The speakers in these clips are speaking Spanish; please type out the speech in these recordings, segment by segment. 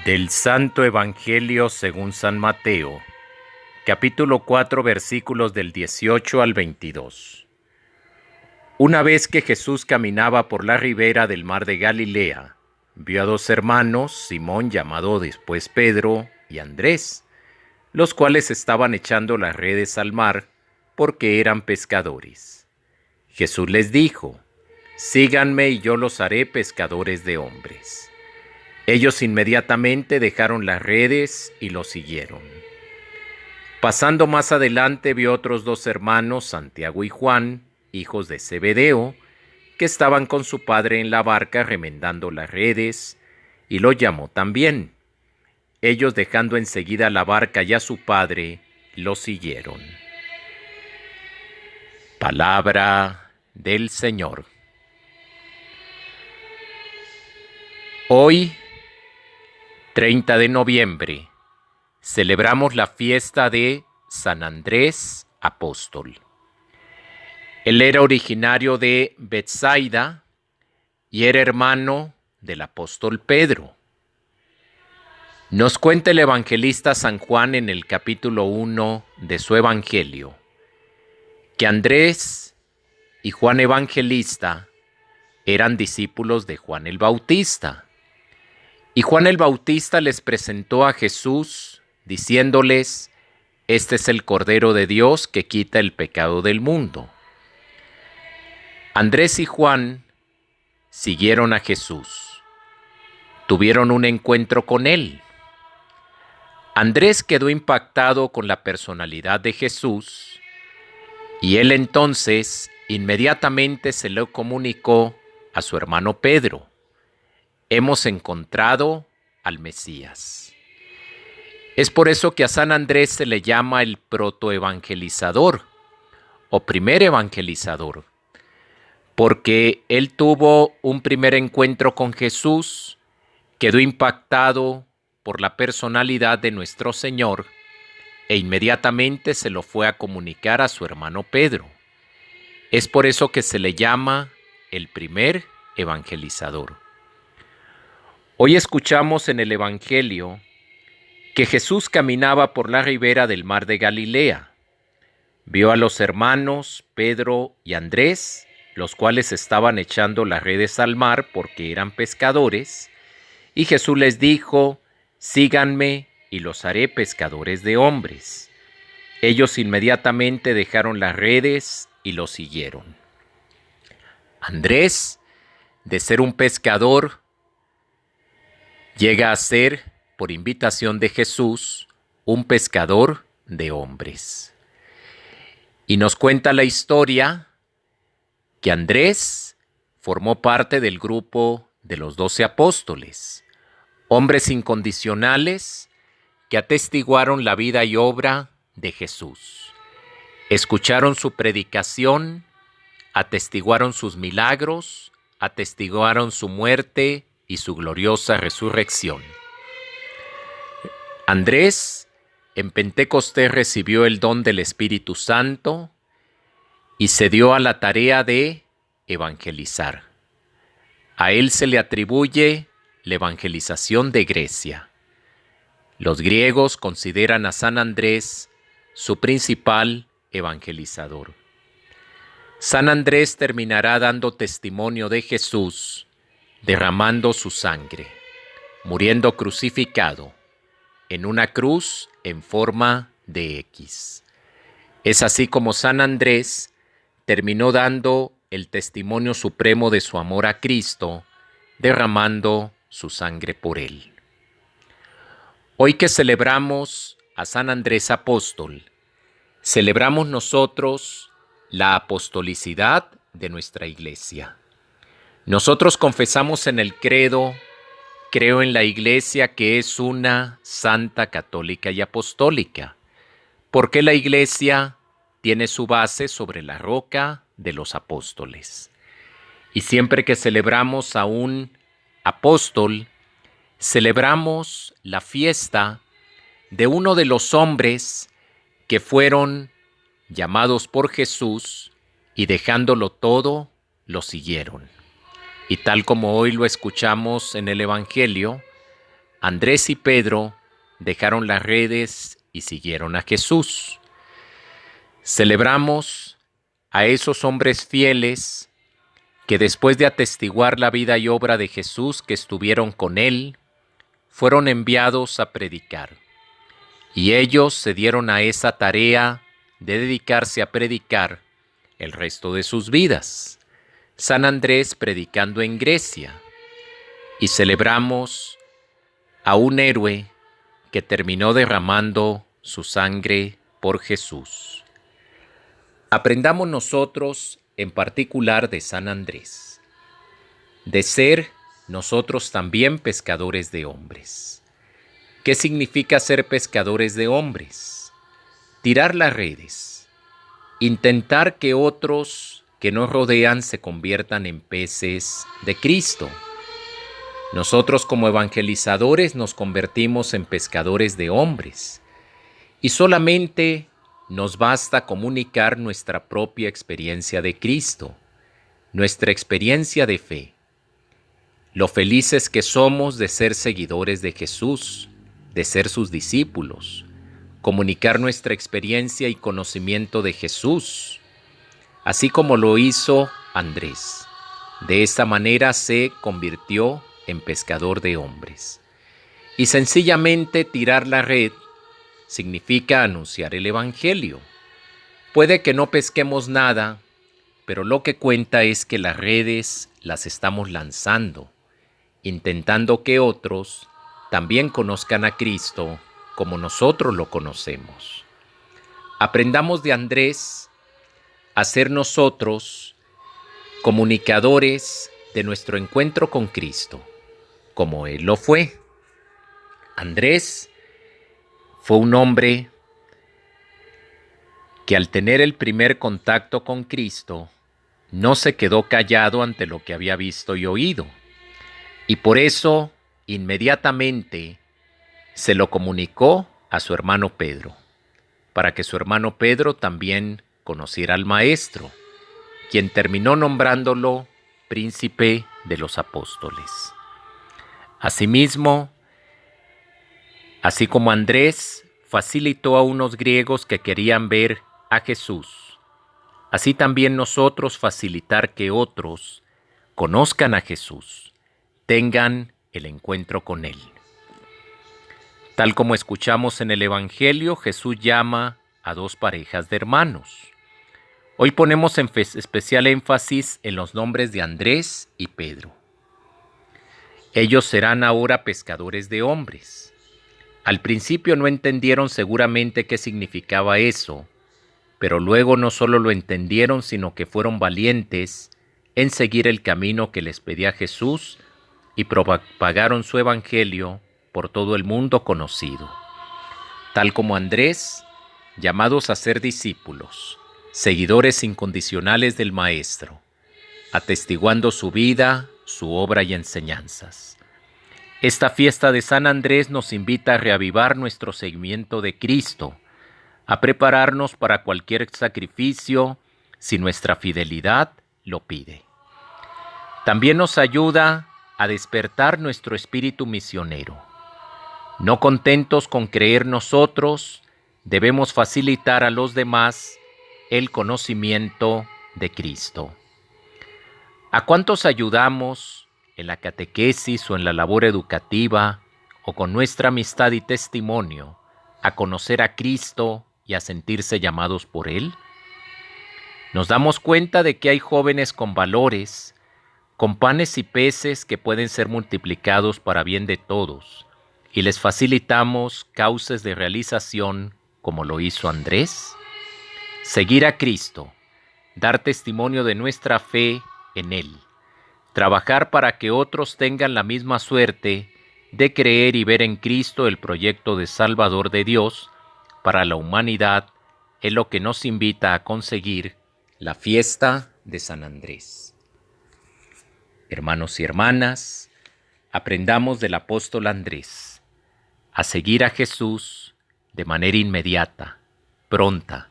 Del Santo Evangelio según San Mateo, capítulo 4, versículos del 18 al 22. Una vez que Jesús caminaba por la ribera del mar de Galilea, vio a dos hermanos, Simón llamado después Pedro y Andrés, los cuales estaban echando las redes al mar porque eran pescadores. Jesús les dijo: «Síganme y yo los haré pescadores de hombres». Ellos inmediatamente dejaron las redes y lo siguieron. Pasando más adelante vio otros dos hermanos, Santiago y Juan, hijos de Zebedeo, que estaban con su padre en la barca remendando las redes, y lo llamó también. Ellos, dejando enseguida la barca y a su padre, lo siguieron. Palabra del Señor. Hoy, 30 de noviembre, celebramos la fiesta de San Andrés Apóstol. Él era originario de Betsaida y era hermano del apóstol Pedro. Nos cuenta el evangelista San Juan en el capítulo 1 de su evangelio que Andrés y Juan Evangelista eran discípulos de Juan el Bautista. Y Juan el Bautista les presentó a Jesús diciéndoles: «Este es el Cordero de Dios que quita el pecado del mundo». Andrés y Juan siguieron a Jesús. Tuvieron un encuentro con él. Andrés quedó impactado con la personalidad de Jesús y él entonces inmediatamente se lo comunicó a su hermano Pedro: «Hemos encontrado al Mesías». Es por eso que a San Andrés se le llama el protoevangelizador o primer evangelizador, porque él tuvo un primer encuentro con Jesús, quedó impactado por la personalidad de nuestro Señor e inmediatamente se lo fue a comunicar a su hermano Pedro. Es por eso que se le llama el primer evangelizador. Hoy escuchamos en el Evangelio que Jesús caminaba por la ribera del mar de Galilea. Vio a los hermanos Pedro y Andrés, los cuales estaban echando las redes al mar porque eran pescadores, y Jesús les dijo: «Síganme y los haré pescadores de hombres». Ellos inmediatamente dejaron las redes y lo siguieron. Andrés, de ser un pescador, llega a ser, por invitación de Jesús, un pescador de hombres. Y nos cuenta la historia que Andrés formó parte del grupo de los 12 apóstoles, hombres incondicionales que atestiguaron la vida y obra de Jesús. Escucharon su predicación, atestiguaron sus milagros, atestiguaron su muerte y su gloriosa resurrección. Andrés en Pentecostés recibió el don del Espíritu Santo y se dio a la tarea de evangelizar. A él se le atribuye la evangelización de Grecia. Los griegos consideran a San Andrés su principal evangelizador. San Andrés terminará dando testimonio de Jesús, derramando su sangre, muriendo crucificado en una cruz en forma de X. Es así como San Andrés terminó dando el testimonio supremo de su amor a Cristo, derramando su sangre por él. Hoy que celebramos a San Andrés Apóstol, celebramos nosotros la apostolicidad de nuestra Iglesia. Nosotros confesamos en el credo: «Creo en la Iglesia que es una, santa, católica y apostólica», porque la Iglesia tiene su base sobre la roca de los apóstoles. Y siempre que celebramos a un apóstol, celebramos la fiesta de uno de los hombres que fueron llamados por Jesús y dejándolo todo, lo siguieron. Y tal como hoy lo escuchamos en el Evangelio, Andrés y Pedro dejaron las redes y siguieron a Jesús. Celebramos a esos hombres fieles que después de atestiguar la vida y obra de Jesús que estuvieron con él, fueron enviados a predicar. Y ellos se dieron a esa tarea de dedicarse a predicar el resto de sus vidas. San Andrés predicando en Grecia. Y celebramos a un héroe que terminó derramando su sangre por Jesús. Aprendamos nosotros en particular de San Andrés, de ser nosotros también pescadores de hombres. ¿Qué significa ser pescadores de hombres? Tirar las redes, intentar que otros que nos rodean se conviertan en peces de Cristo. Nosotros como evangelizadores nos convertimos en pescadores de hombres y solamente nos basta comunicar nuestra propia experiencia de Cristo, nuestra experiencia de fe, lo felices que somos de ser seguidores de Jesús, de ser sus discípulos, comunicar nuestra experiencia y conocimiento de Jesús, así como lo hizo Andrés. De esta manera se convirtió en pescador de hombres. Y sencillamente tirar la red significa anunciar el Evangelio. Puede que no pesquemos nada, pero lo que cuenta es que las redes las estamos lanzando, intentando que otros también conozcan a Cristo como nosotros lo conocemos. Aprendamos de Andrés a ser nosotros comunicadores de nuestro encuentro con Cristo, como él lo fue. Andrés fue un hombre que al tener el primer contacto con Cristo, no se quedó callado ante lo que había visto y oído. Y por eso, inmediatamente, se lo comunicó a su hermano Pedro, para que su hermano Pedro también conociera al Maestro, quien terminó nombrándolo príncipe de los apóstoles. Asimismo, así como Andrés facilitó a unos griegos que querían ver a Jesús, así también nosotros facilitar que otros conozcan a Jesús, tengan el encuentro con Él. Tal como escuchamos en el Evangelio, Jesús llama a dos parejas de hermanos. Hoy ponemos especial énfasis en los nombres de Andrés y Pedro. Ellos serán ahora pescadores de hombres. Al principio no entendieron seguramente qué significaba eso, pero luego no solo lo entendieron, sino que fueron valientes en seguir el camino que les pedía Jesús y propagaron su evangelio por todo el mundo conocido. Tal como Andrés, llamados a ser discípulos, seguidores incondicionales del Maestro, atestiguando su vida, su obra y enseñanzas. Esta fiesta de San Andrés nos invita a reavivar nuestro seguimiento de Cristo, a prepararnos para cualquier sacrificio si nuestra fidelidad lo pide. También nos ayuda a despertar nuestro espíritu misionero. No contentos con creer nosotros, debemos facilitar a los demás el conocimiento de Cristo. ¿A cuántos ayudamos en la catequesis o en la labor educativa o con nuestra amistad y testimonio a conocer a Cristo y a sentirse llamados por Él? Nos damos cuenta de que hay jóvenes con valores, con panes y peces que pueden ser multiplicados para bien de todos, y les facilitamos cauces de realización como lo hizo Andrés. Seguir a Cristo, dar testimonio de nuestra fe en Él, trabajar para que otros tengan la misma suerte de creer y ver en Cristo el proyecto de Salvador de Dios para la humanidad, es lo que nos invita a conseguir la fiesta de San Andrés. Hermanos y hermanas, aprendamos del apóstol Andrés a seguir a Jesús de manera inmediata, pronta,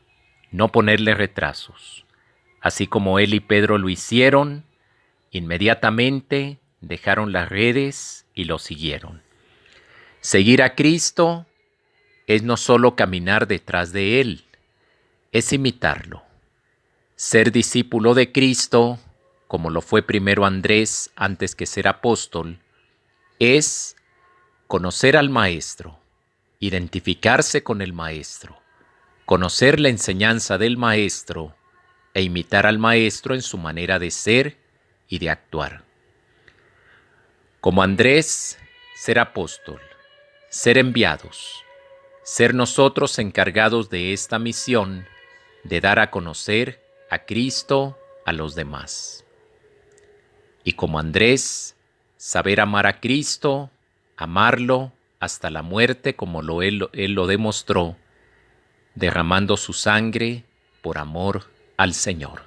no ponerle retrasos. Así como él y Pedro lo hicieron, inmediatamente dejaron las redes y lo siguieron. Seguir a Cristo es no solo caminar detrás de Él, es imitarlo. Ser discípulo de Cristo, como lo fue primero Andrés antes que ser apóstol, es conocer al Maestro, identificarse con el Maestro, conocer la enseñanza del Maestro e imitar al Maestro en su manera de ser y de actuar. Como Andrés, ser apóstol, ser enviados, ser nosotros encargados de esta misión de dar a conocer a Cristo a los demás. Y como Andrés, saber amar a Cristo, amarlo hasta la muerte como él lo demostró, derramando su sangre por amor al Señor.